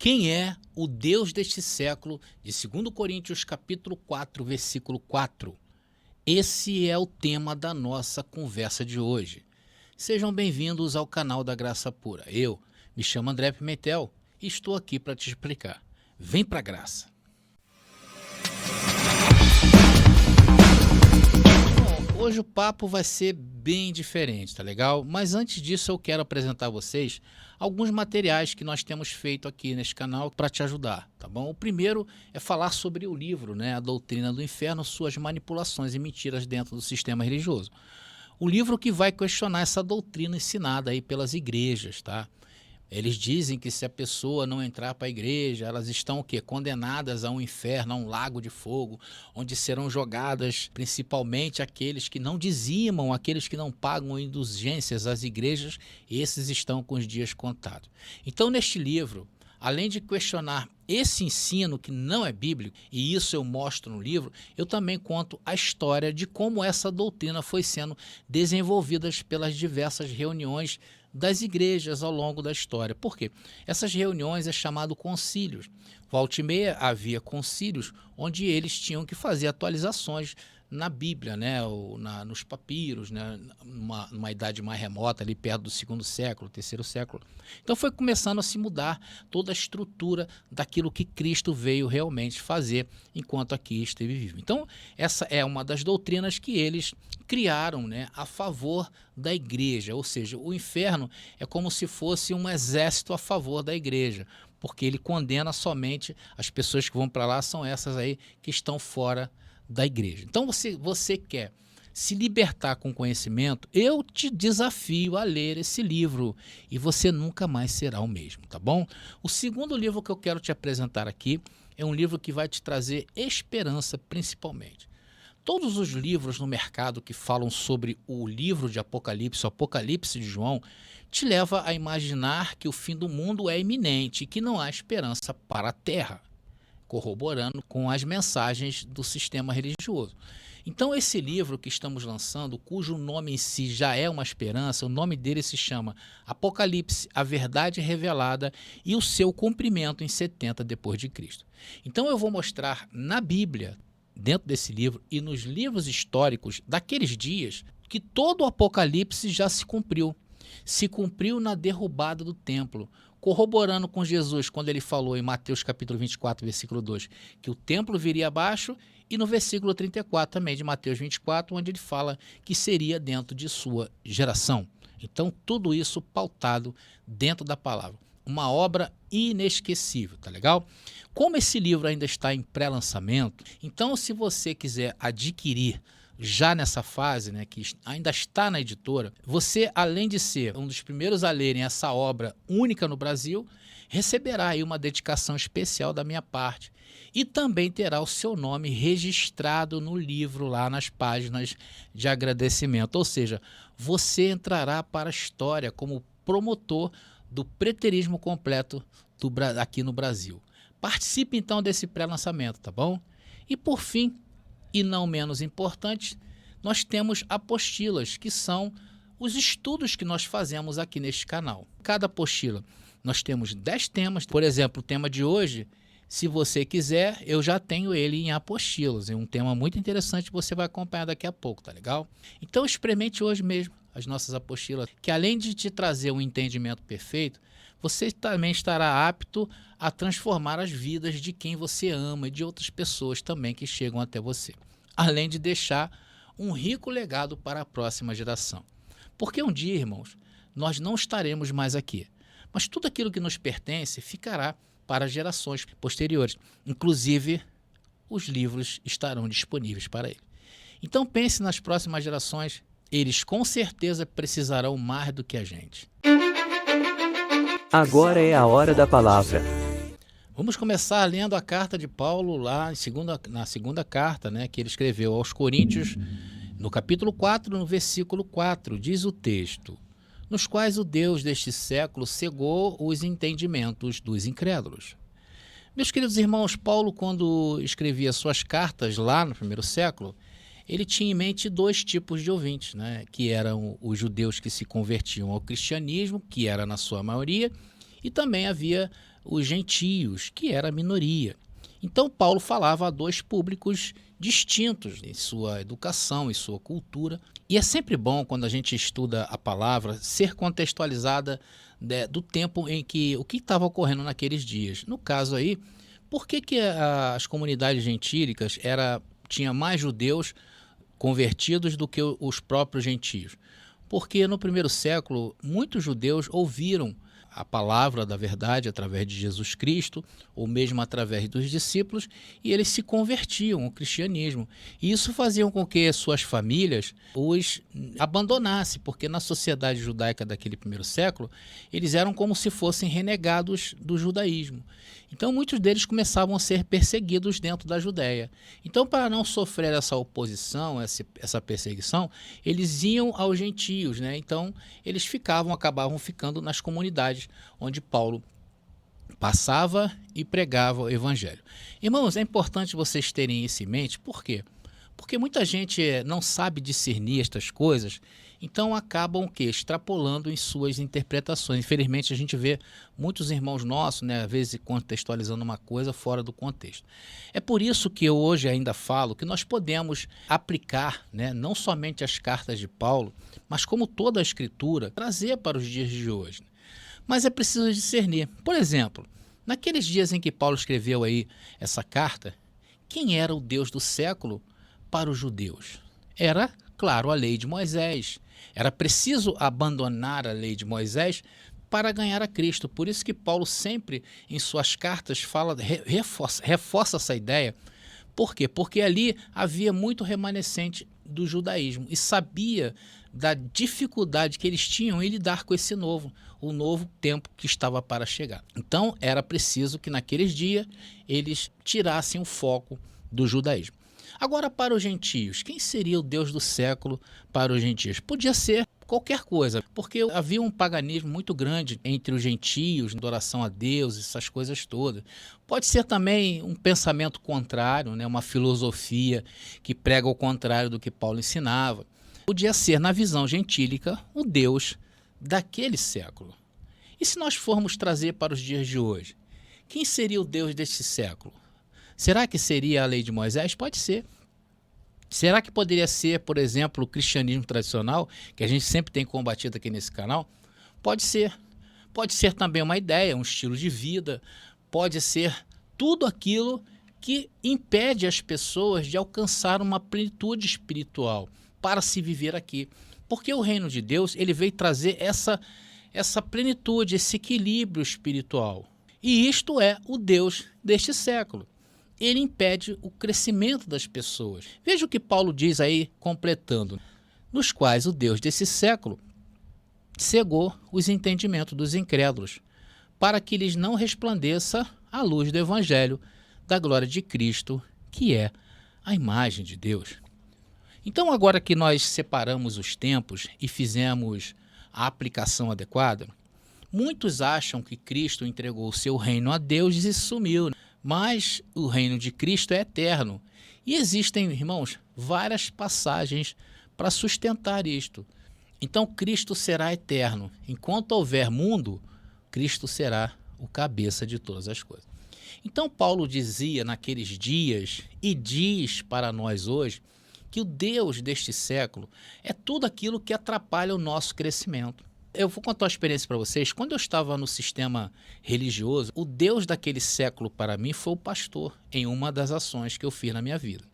Quem é o Deus deste século, de 2 Coríntios capítulo 4, versículo 4. Esse é o tema da nossa conversa de hoje. Sejam bem-vindos ao canal da Graça Pura. Eu me chamo André Pimentel e estou aqui para te explicar. Vem pra graça. Bom, hoje o papo vai ser bem diferente, tá legal? Mas antes disso eu quero apresentar a vocês alguns materiais que nós temos feito aqui neste canal para te ajudar, tá bom? O primeiro é falar sobre o livro, né? A Doutrina do Inferno, suas manipulações e mentiras dentro do sistema religioso. O livro que vai questionar essa doutrina ensinada aí pelas igrejas, tá? Eles dizem que se a pessoa não entrar para a igreja, elas estão o quê? Condenadas a um inferno, a um lago de fogo, onde serão jogadas principalmente aqueles que não dizimam, aqueles que não pagam indulgências às igrejas, esses estão com os dias contados. Então, neste livro, além de questionar esse ensino que não é bíblico, e isso eu mostro no livro, eu também conto a história de como essa doutrina foi sendo desenvolvida pelas diversas reuniões das igrejas ao longo da história. Por quê? Essas reuniões é chamado concílios. Volta e meia havia concílios onde eles tinham que fazer atualizações na Bíblia, né, ou nos papiros, né, numa idade mais remota, ali perto do segundo século, terceiro século. Então foi começando a se mudar toda a estrutura daquilo que Cristo veio realmente fazer enquanto aqui esteve vivo. Então essa é uma das doutrinas que eles criaram, né, a favor da igreja, ou seja, o inferno é como se fosse um exército a favor da igreja, porque ele condena somente as pessoas que vão para lá, são essas aí que estão fora da igreja. Então você quer se libertar com conhecimento, eu te desafio a ler esse livro e você nunca mais será o mesmo, tá bom? O segundo livro que eu quero te apresentar aqui é um livro que vai te trazer esperança principalmente. Todos os livros no mercado que falam sobre o livro de Apocalipse, o Apocalipse de João, te leva a imaginar que o fim do mundo é iminente e que não há esperança para a terra, corroborando com as mensagens do sistema religioso. Então esse livro que estamos lançando, cujo nome em si já é uma esperança, o nome dele se chama Apocalipse, a Verdade Revelada e o seu cumprimento em 70 depois de Cristo. Então eu vou mostrar na Bíblia, dentro desse livro e nos livros históricos daqueles dias, que todo o Apocalipse já se cumpriu na derrubada do templo, corroborando com Jesus quando ele falou em Mateus capítulo 24, versículo 2, que o templo viria abaixo, e no versículo 34 também de Mateus 24, onde ele fala que seria dentro de sua geração. Então tudo isso pautado dentro da palavra. Uma obra inesquecível, tá legal? Como esse livro ainda está em pré-lançamento, então se você quiser adquirir já nessa fase, né, que ainda está na editora, você, além de ser um dos primeiros a lerem essa obra única no Brasil, receberá aí uma dedicação especial da minha parte e também terá o seu nome registrado no livro lá nas páginas de agradecimento, ou seja, você entrará para a história como promotor do preterismo completo aqui no Brasil. Participe então desse pré-lançamento, tá bom? E por fim, e não menos importante, nós temos apostilas, que são os estudos que nós fazemos aqui neste canal. Cada apostila nós temos 10 temas. Por exemplo, o tema de hoje, se você quiser, eu já tenho ele em apostilas. É um tema muito interessante que você vai acompanhar daqui a pouco, tá legal? Então experimente hoje mesmo as nossas apostilas, que além de te trazer um entendimento perfeito, você também estará apto a transformar as vidas de quem você ama e de outras pessoas também que chegam até você. Além de deixar um rico legado para a próxima geração. Porque um dia, irmãos, nós não estaremos mais aqui, mas tudo aquilo que nos pertence ficará para gerações posteriores. Inclusive, os livros estarão disponíveis para ele. Então pense nas próximas gerações, eles com certeza precisarão mais do que a gente. Agora é a hora da palavra. Vamos começar lendo a carta de Paulo lá na segunda carta, né, que ele escreveu aos Coríntios, no capítulo 4, no versículo 4, diz o texto: nos quais o Deus deste século cegou os entendimentos dos incrédulos. Meus queridos irmãos, Paulo, quando escrevia suas cartas lá no primeiro século, ele tinha em mente dois tipos de ouvintes, né? Que eram os judeus que se convertiam ao cristianismo, que era na sua maioria, E também havia os gentios, que era a minoria. Então Paulo falava a dois públicos distintos em sua educação, em sua cultura. E é sempre bom, quando a gente estuda a palavra, ser contextualizada, né, do tempo em que o que estava ocorrendo naqueles dias. No caso aí, por que as comunidades gentílicas tinha mais judeus convertidos do que os próprios gentios? Porque no primeiro século, muitos judeus ouviram a palavra da verdade através de Jesus Cristo, ou mesmo através dos discípulos, e eles se convertiam ao cristianismo. E isso fazia com que suas famílias os abandonassem, porque na sociedade judaica daquele primeiro século, eles eram como se fossem renegados do judaísmo. Então muitos deles começavam a ser perseguidos dentro da Judéia. Então, para não sofrer essa oposição, essa perseguição, eles iam aos gentios, né? Então eles acabavam ficando nas comunidades onde Paulo passava e pregava o evangelho. Irmãos, é importante vocês terem isso em mente. Por quê? Porque muita gente não sabe discernir estas coisas, então acabam extrapolando em suas interpretações. Infelizmente, a gente vê muitos irmãos nossos, né, às vezes contextualizando uma coisa fora do contexto. É por isso que eu hoje ainda falo que nós podemos aplicar, né, não somente as cartas de Paulo, mas como toda a Escritura, trazer para os dias de hoje. Mas é preciso discernir. Por exemplo, naqueles dias em que Paulo escreveu aí essa carta, quem era o Deus do século para os judeus? Era, claro, a lei de Moisés. Era preciso abandonar a lei de Moisés para ganhar a Cristo. Por isso que Paulo sempre, em suas cartas, reforça essa ideia. Por quê? Porque ali havia muito remanescente do judaísmo e sabia da dificuldade que eles tinham em lidar com o novo tempo que estava para chegar. Então, era preciso que naqueles dias eles tirassem o foco do judaísmo. Agora, para os gentios, quem seria o Deus do século para os gentios? Podia ser qualquer coisa, porque havia um paganismo muito grande entre os gentios, adoração a Deus, essas coisas todas. Pode ser também um pensamento contrário, né? Uma filosofia que prega o contrário do que Paulo ensinava. Podia ser, na visão gentílica, o Deus daquele século. E se nós formos trazer para os dias de hoje, quem seria o Deus deste século? Será que seria a lei de Moisés? Pode ser. Será que poderia ser, por exemplo, o cristianismo tradicional, que a gente sempre tem combatido aqui nesse canal? Pode ser. Pode ser também uma ideia, um estilo de vida. Pode ser tudo aquilo que impede as pessoas de alcançar uma plenitude espiritual para se viver aqui. Porque o reino de Deus, ele veio trazer essa plenitude, esse equilíbrio espiritual. E isto é o Deus deste século. Ele impede o crescimento das pessoas. Veja o que Paulo diz aí, completando. Nos quais o Deus desse século cegou os entendimentos dos incrédulos, para que lhes não resplandeça a luz do evangelho da glória de Cristo, que é a imagem de Deus. Então, agora que nós separamos os tempos e fizemos a aplicação adequada, muitos acham que Cristo entregou o seu reino a Deus e sumiu. Mas o reino de Cristo é eterno. E existem, irmãos, várias passagens para sustentar isto. Então, Cristo será eterno. Enquanto houver mundo, Cristo será o cabeça de todas as coisas. Então, Paulo dizia naqueles dias e diz para nós hoje que o Deus deste século é tudo aquilo que atrapalha o nosso crescimento. Eu vou contar uma experiência para vocês. Quando eu estava no sistema religioso, o Deus daquele século para mim foi o pastor, em uma das ações que eu fiz na minha vida.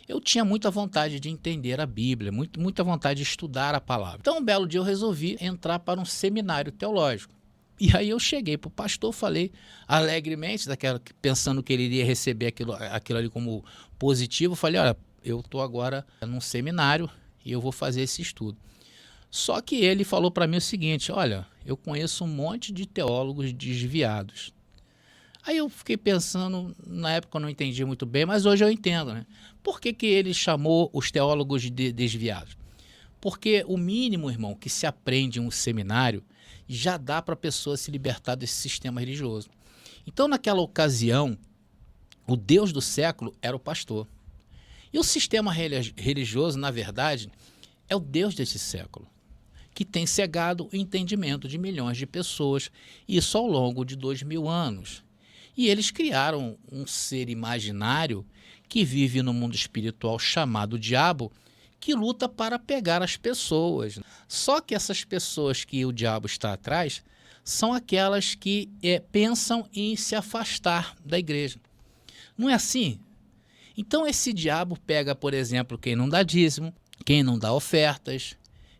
Eu tinha muita vontade de entender a Bíblia, muita vontade de estudar a palavra. Então, um belo dia eu resolvi entrar para um seminário teológico. E aí eu cheguei para o pastor, falei alegremente, pensando que ele iria receber aquilo ali como positivo. Falei, olha, eu estou agora num seminário e eu vou fazer esse estudo. Só que ele falou para mim o seguinte, olha, eu conheço um monte de teólogos desviados. Aí eu fiquei pensando, na época eu não entendi muito bem, mas hoje eu entendo, né? Por que ele chamou os teólogos de desviados? Porque o mínimo, irmão, que se aprende em um seminário já dá para a pessoa se libertar desse sistema religioso. Então, naquela ocasião, o Deus do século era o pastor. E o sistema religioso, na verdade, é o Deus desse século. que tem cegado o entendimento de milhões de pessoas, isso ao longo de 2000 anos. E eles criaram um ser imaginário que vive no mundo espiritual chamado diabo, que luta para pegar as pessoas. Só que essas pessoas que o diabo está atrás são aquelas que pensam em se afastar da igreja. Não é assim? Então esse diabo pega, por exemplo, quem não dá dízimo, quem não dá ofertas,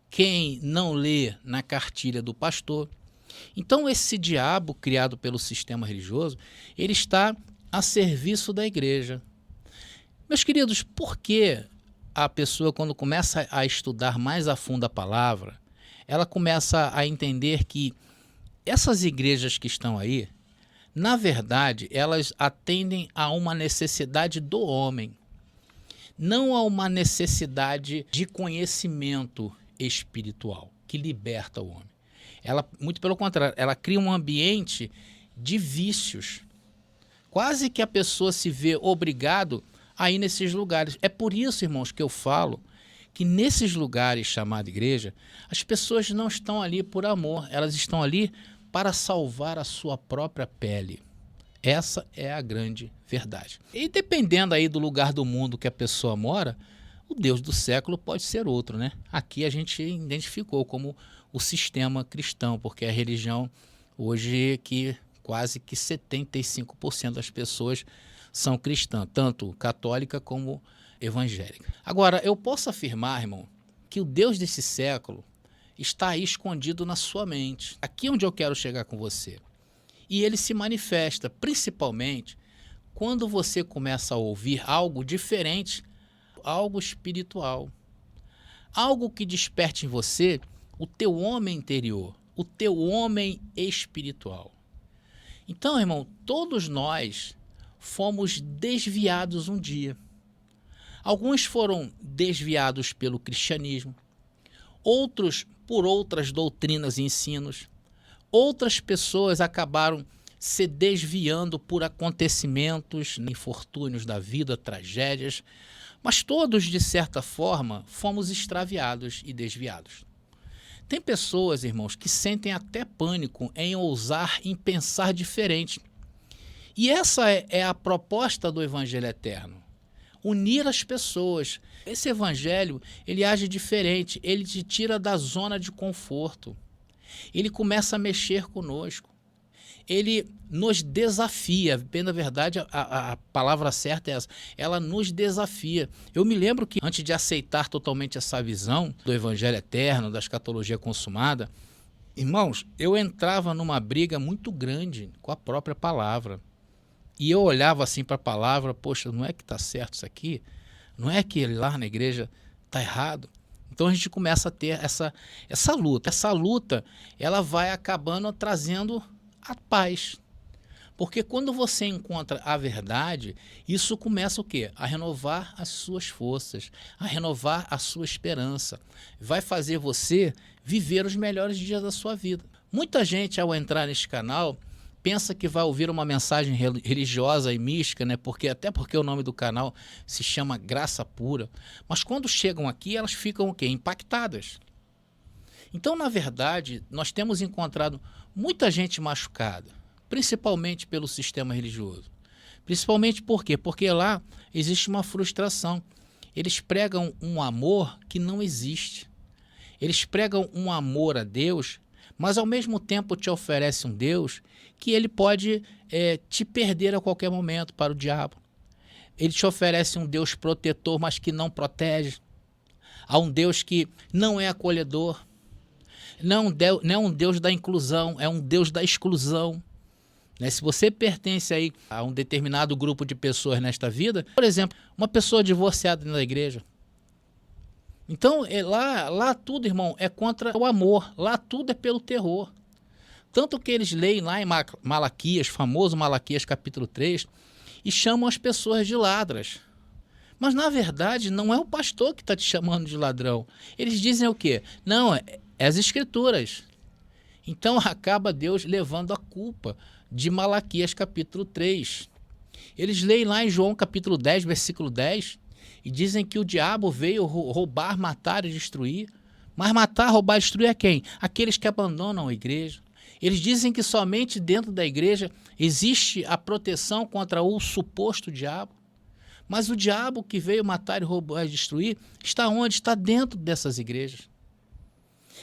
quem não lê na cartilha do pastor. Então esse diabo criado pelo sistema religioso, ele está a serviço da igreja. Meus queridos, por que a pessoa, quando começa a estudar mais a fundo a palavra, ela começa a entender que essas igrejas que estão aí, na verdade, elas atendem a uma necessidade do homem, não a uma necessidade de conhecimento espiritual que liberta o homem. Ela, muito pelo contrário, ela cria um ambiente de vícios. Quase que a pessoa se vê obrigado a ir nesses lugares. É por isso, irmãos, que eu falo que nesses lugares chamados igreja, as pessoas não estão ali por amor, elas estão ali para salvar a sua própria pele. Essa é a grande verdade. E dependendo aí do lugar do mundo que a pessoa mora, o Deus do século pode ser outro, né? Aqui a gente identificou como o sistema cristão, porque a religião hoje que quase que 75% das pessoas são cristãs, tanto católica como evangélica. Agora, eu posso afirmar, irmão, que o Deus desse século está aí escondido na sua mente. Aqui é onde eu quero chegar com você. E ele se manifesta principalmente quando você começa a ouvir algo diferente, algo espiritual. Algo que desperte em você o teu homem interior, o teu homem espiritual. Então, irmão, todos nós fomos desviados um dia. Alguns foram desviados pelo cristianismo, outros por outras doutrinas e ensinos. Outras pessoas acabaram se desviando por acontecimentos, infortúnios da vida, tragédias, mas todos, de certa forma, fomos extraviados e desviados. Tem pessoas, irmãos, que sentem até pânico em ousar, em pensar diferente. E essa é a proposta do Evangelho Eterno. Unir as pessoas. Esse Evangelho, ele age diferente, ele te tira da zona de conforto. Ele começa a mexer conosco. Ele nos desafia. Bem, na verdade, a palavra certa é essa. Ela nos desafia. Eu me lembro que antes de aceitar totalmente essa visão do Evangelho Eterno, da escatologia consumada, irmãos, eu entrava numa briga muito grande com a própria palavra. E eu olhava assim para a palavra, poxa, não é que está certo isso aqui? Não é que lá na igreja está errado? Então a gente começa a ter essa luta. Essa luta, ela vai acabando trazendo a paz. Porque quando você encontra a verdade, isso começa o quê? A renovar as suas forças, a renovar a sua esperança. Vai fazer você viver os melhores dias da sua vida. Muita gente, ao entrar neste canal, pensa que vai ouvir uma mensagem religiosa e mística, né? Até porque o nome do canal se chama Graça Pura. Mas quando chegam aqui, elas ficam o quê? Impactadas. Então, na verdade, nós temos encontrado muita gente machucada, principalmente pelo sistema religioso. Principalmente por quê? Porque lá existe uma frustração. Eles pregam um amor que não existe. Eles pregam um amor a Deus, mas ao mesmo tempo te oferece um Deus que ele pode te perder a qualquer momento para o diabo. Ele te oferece um Deus protetor, mas que não protege. Há um Deus que não é acolhedor. Não é um Deus da inclusão, é um Deus da exclusão. Né? Se você pertence aí a um determinado grupo de pessoas nesta vida, por exemplo, uma pessoa divorciada na igreja. Então, lá tudo, irmão, é contra o amor. Lá tudo é pelo terror. Tanto que eles leem lá em Malaquias, famoso Malaquias capítulo 3, e chamam as pessoas de ladras. Mas, na verdade, não é o pastor que está te chamando de ladrão. Eles dizem o quê? Não, é as escrituras. Então, acaba Deus levando a culpa de Malaquias capítulo 3. Eles leem lá em João capítulo 10, versículo 10, e dizem que o diabo veio roubar, matar e destruir. Mas matar, roubar, destruir é quem? Aqueles que abandonam a igreja. Eles dizem que somente dentro da igreja existe a proteção contra o suposto diabo. Mas o diabo que veio matar, roubar e destruir está onde? Está dentro dessas igrejas.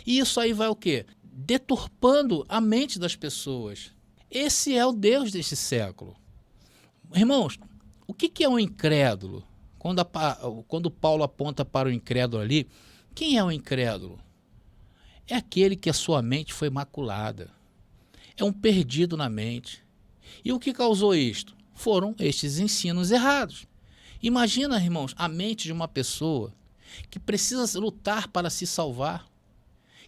E isso aí vai o quê? Deturpando a mente das pessoas. Esse é o Deus deste século. Irmãos, o que é um incrédulo? Quando Paulo aponta para o incrédulo ali, quem é o incrédulo? É aquele que a sua mente foi maculada. É um perdido na mente. E o que causou isto? Foram estes ensinos errados. Imagina, irmãos, a mente de uma pessoa que precisa lutar para se salvar,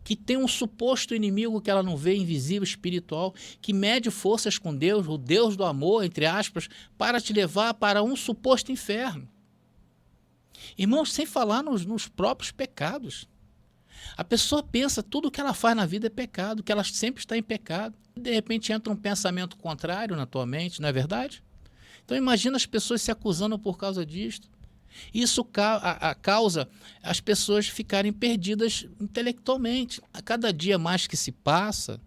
que tem um suposto inimigo que ela não vê, invisível, espiritual, que mede forças com Deus, o Deus do amor, entre aspas, para te levar para um suposto inferno. Irmãos, sem falar nos próprios pecados. A pessoa pensa tudo que ela faz na vida é pecado, que ela sempre está em pecado. De repente entra um pensamento contrário na tua mente, não é verdade? Então imagina as pessoas se acusando por causa disto. Isso causa as pessoas ficarem perdidas intelectualmente. A cada dia mais que se passa,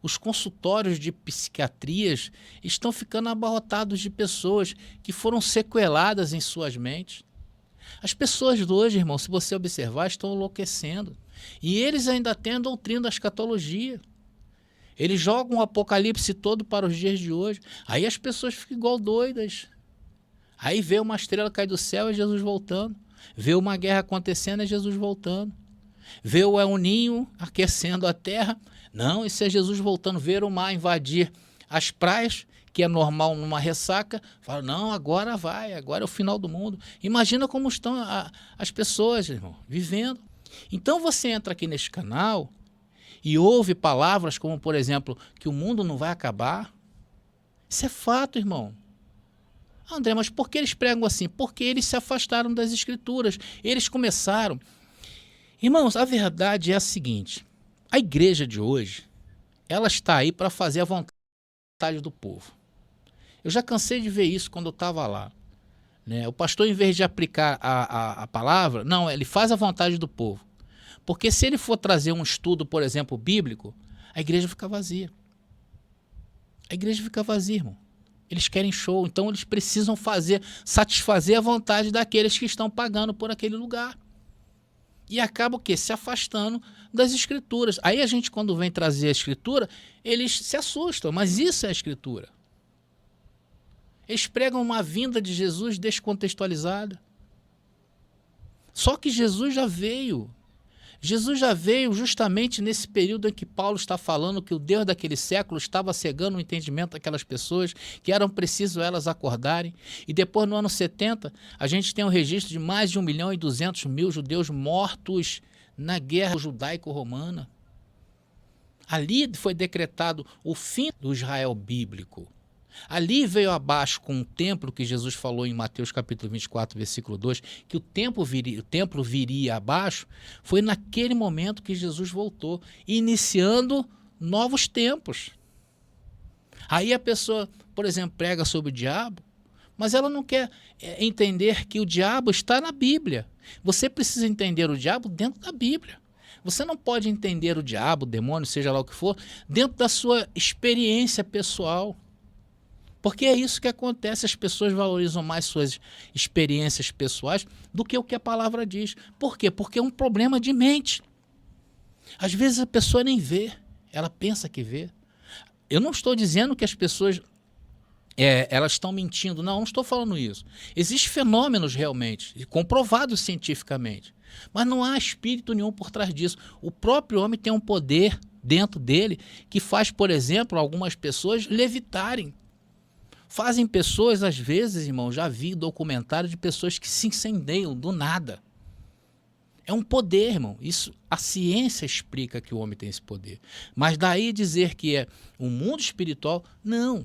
os consultórios de psiquiatrias estão ficando abarrotados de pessoas que foram sequeladas em suas mentes. As pessoas de hoje, irmão, se você observar, estão enlouquecendo. E eles ainda têm a doutrina da escatologia. Eles jogam o apocalipse todo para os dias de hoje. Aí as pessoas ficam igual doidas. Aí vê uma estrela cair do céu, é Jesus voltando. Vê uma guerra acontecendo, é Jesus voltando. Vê o El Ninho aquecendo a terra. Não, isso é Jesus voltando. Ver o mar invadir as praias, que é normal numa ressaca. Fala, não, agora vai, agora é o final do mundo. Imagina como estão as pessoas, irmão, vivendo. Então você entra aqui neste canal e ouve palavras como, por exemplo, que o mundo não vai acabar. Isso é fato, irmão. André, mas por que eles pregam assim? Porque eles se afastaram das escrituras. Eles começaram. Irmãos, a verdade é a seguinte. A igreja de hoje, ela está aí para fazer a vontade do povo. Eu já cansei de ver isso quando eu estava lá. Né? O pastor, em vez de aplicar a palavra, não, ele faz a vontade do povo. Porque se ele for trazer um estudo, por exemplo, bíblico, a igreja fica vazia. A igreja fica vazia, irmão. Eles querem show, então eles precisam satisfazer a vontade daqueles que estão pagando por aquele lugar. E acaba o quê? Se afastando das escrituras. Aí a gente, quando vem trazer a escritura, eles se assustam, mas isso é a escritura. Eles pregam uma vinda de Jesus descontextualizada. Só que Jesus já veio. Jesus já veio justamente nesse período em que Paulo está falando que o Deus daquele século estava cegando o entendimento daquelas pessoas, que eram preciso elas acordarem. E depois, no ano 70, a gente tem um registro de mais de 1.200.000 judeus mortos na guerra judaico-romana. Ali foi decretado o fim do Israel bíblico. Ali veio abaixo com o templo que Jesus falou em Mateus capítulo 24, versículo 2, que o templo viria abaixo. Foi naquele momento que Jesus voltou, iniciando novos tempos. Aí a pessoa, por exemplo, prega sobre o diabo, mas ela não quer entender que o diabo está na Bíblia. Você precisa entender o diabo dentro da Bíblia. Você não pode entender o diabo, o demônio, seja lá o que for, dentro da sua experiência pessoal. Porque é isso que acontece, as pessoas valorizam mais suas experiências pessoais do que o que a palavra diz. Por quê? Porque é um problema de mente. Às vezes a pessoa nem vê, ela pensa que vê. Eu não estou dizendo que as pessoas elas estão mentindo, não estou falando isso. Existem fenômenos realmente, comprovados cientificamente, mas não há espírito nenhum por trás disso. O próprio homem tem um poder dentro dele que faz, por exemplo, algumas pessoas levitarem. Fazem pessoas, às vezes, irmão, já vi documentário de pessoas que se incendeiam do nada. É um poder, irmão. Isso, a ciência explica que o homem tem esse poder. Mas daí dizer que é um mundo espiritual, não.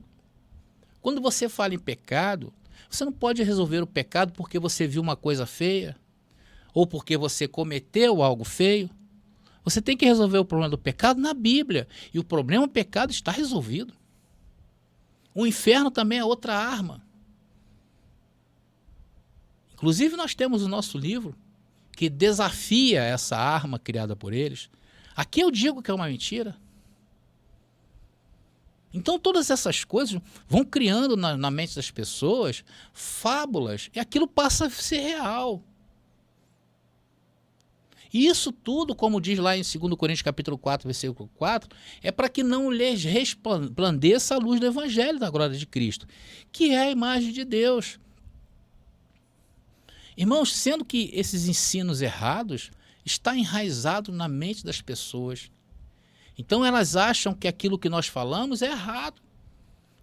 Quando você fala em pecado, você não pode resolver o pecado porque você viu uma coisa feia ou porque você cometeu algo feio. Você tem que resolver o problema do pecado na Bíblia. E o problema do pecado está resolvido. O inferno também é outra arma. Inclusive nós temos o nosso livro, que desafia essa arma criada por eles, aqui eu digo que é uma mentira. Então todas essas coisas vão criando na mente das pessoas fábulas e aquilo passa a ser real. E isso tudo, como diz lá em 2 Coríntios capítulo 4, versículo 4, é para que não lhes resplandeça a luz do evangelho da glória de Cristo, que é a imagem de Deus. Irmãos, sendo que esses ensinos errados estão enraizados na mente das pessoas. Então elas acham que aquilo que nós falamos é errado.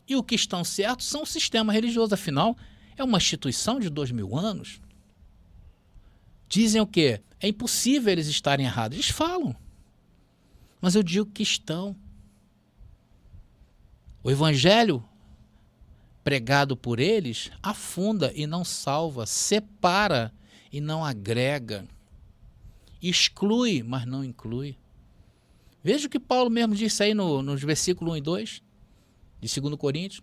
E o que estão certos são o sistema religioso, afinal, é uma instituição de 2000 anos. Dizem o quê? É impossível eles estarem errados. Eles falam. Mas eu digo que estão. O evangelho pregado por eles afunda e não salva, separa e não agrega, exclui, mas não inclui. Veja o que Paulo mesmo disse aí nos versículos 1 e 2 de 2 Coríntios.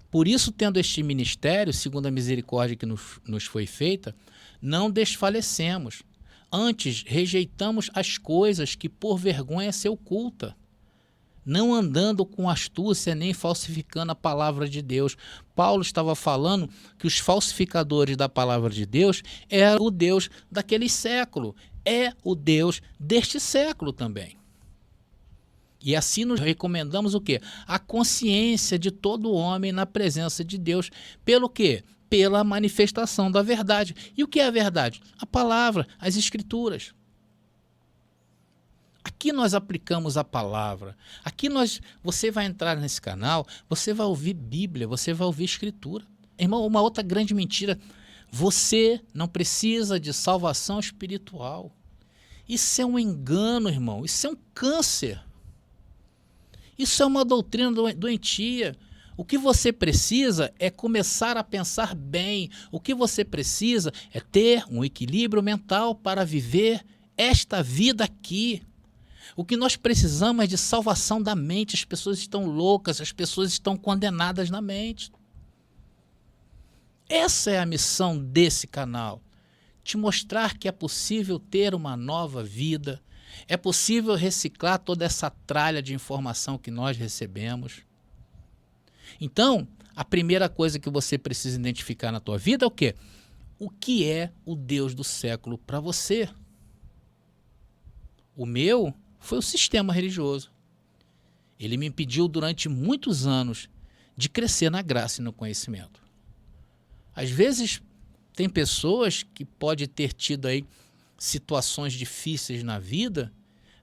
Por isso, tendo este ministério, segundo a misericórdia que nos foi feita, não desfalecemos. Antes, rejeitamos as coisas que por vergonha se oculta, não andando com astúcia nem falsificando a palavra de Deus. Paulo estava falando que os falsificadores da palavra de Deus eram o Deus daquele século, é o Deus deste século também. E assim nos recomendamos o quê? A consciência de todo homem na presença de Deus. Pelo quê? Pela manifestação da verdade. E o que é a verdade? A palavra, as escrituras. Aqui nós aplicamos a palavra. Aqui você vai entrar nesse canal, você vai ouvir Bíblia, você vai ouvir Escritura. Irmão, uma outra grande mentira, você não precisa de salvação espiritual. Isso é um engano, irmão, isso é um câncer. Isso é uma doutrina doentia. O que você precisa é começar a pensar bem. O que você precisa é ter um equilíbrio mental para viver esta vida aqui. O que nós precisamos é de salvação da mente. As pessoas estão loucas, as pessoas estão condenadas na mente. Essa é a missão desse canal. Te mostrar que é possível ter uma nova vida. É possível reciclar toda essa tralha de informação que nós recebemos. Então, a primeira coisa que você precisa identificar na tua vida é o quê? O que é o Deus do século para você? O meu foi o sistema religioso. Ele me impediu durante muitos anos de crescer na graça e no conhecimento. Às vezes, tem pessoas que podem ter tido aí situações difíceis na vida,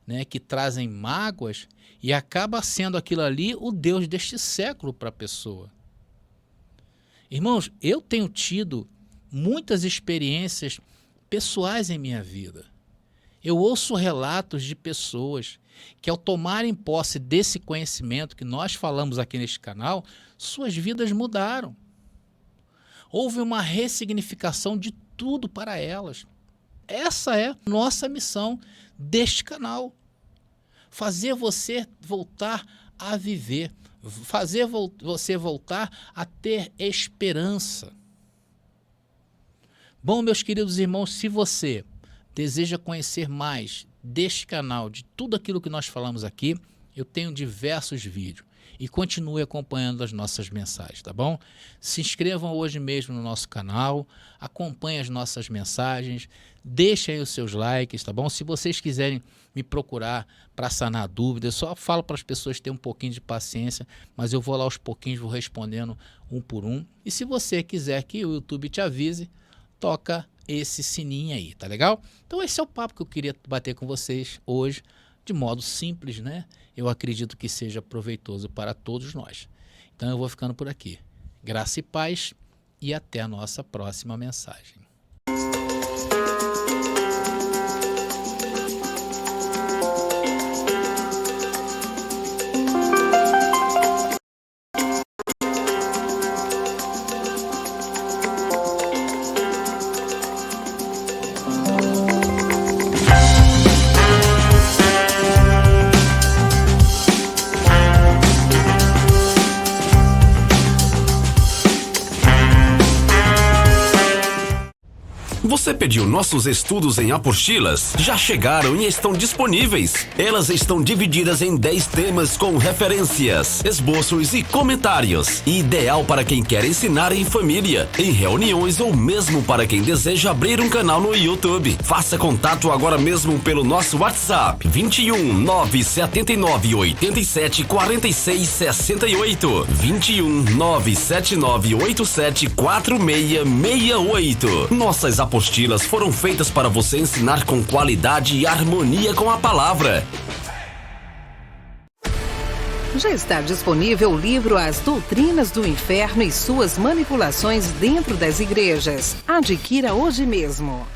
né, que trazem mágoas e acaba sendo aquilo ali o Deus deste século para a pessoa. Irmãos, eu tenho tido muitas experiências pessoais em minha vida. Eu ouço relatos de pessoas que, ao tomarem posse desse conhecimento que nós falamos aqui neste canal, suas vidas mudaram. Houve uma ressignificação de tudo para elas. Essa é a nossa missão deste canal. Fazer você voltar a viver. Fazer você voltar a ter esperança. Bom, meus queridos irmãos, se você deseja conhecer mais deste canal, de tudo aquilo que nós falamos aqui, eu tenho diversos vídeos. E continue acompanhando as nossas mensagens, tá bom? Se inscrevam hoje mesmo no nosso canal, acompanhem as nossas mensagens, deixem aí os seus likes, tá bom? Se vocês quiserem me procurar para sanar dúvidas, eu só falo para as pessoas terem um pouquinho de paciência, mas eu vou lá aos pouquinhos, vou respondendo um por um. E se você quiser que o YouTube te avise, toca esse sininho aí, tá legal? Então esse é o papo que eu queria bater com vocês hoje, de modo simples, né? Eu acredito que seja proveitoso para todos nós. Então eu vou ficando por aqui. Graça e paz e até a nossa próxima mensagem. Você pediu nossos estudos em apostilas? Já chegaram e estão disponíveis. Elas estão divididas em 10 temas com referências, esboços e comentários. Ideal para quem quer ensinar em família, em reuniões ou mesmo para quem deseja abrir um canal no YouTube. Faça contato agora mesmo pelo nosso WhatsApp 21 979 87 46 68 21 979 87 4668. Nossas apostilas foram feitas para você ensinar com qualidade e harmonia com a palavra. Já está disponível o livro As Doutrinas do Inferno e Suas Manipulações Dentro das Igrejas. Adquira hoje mesmo.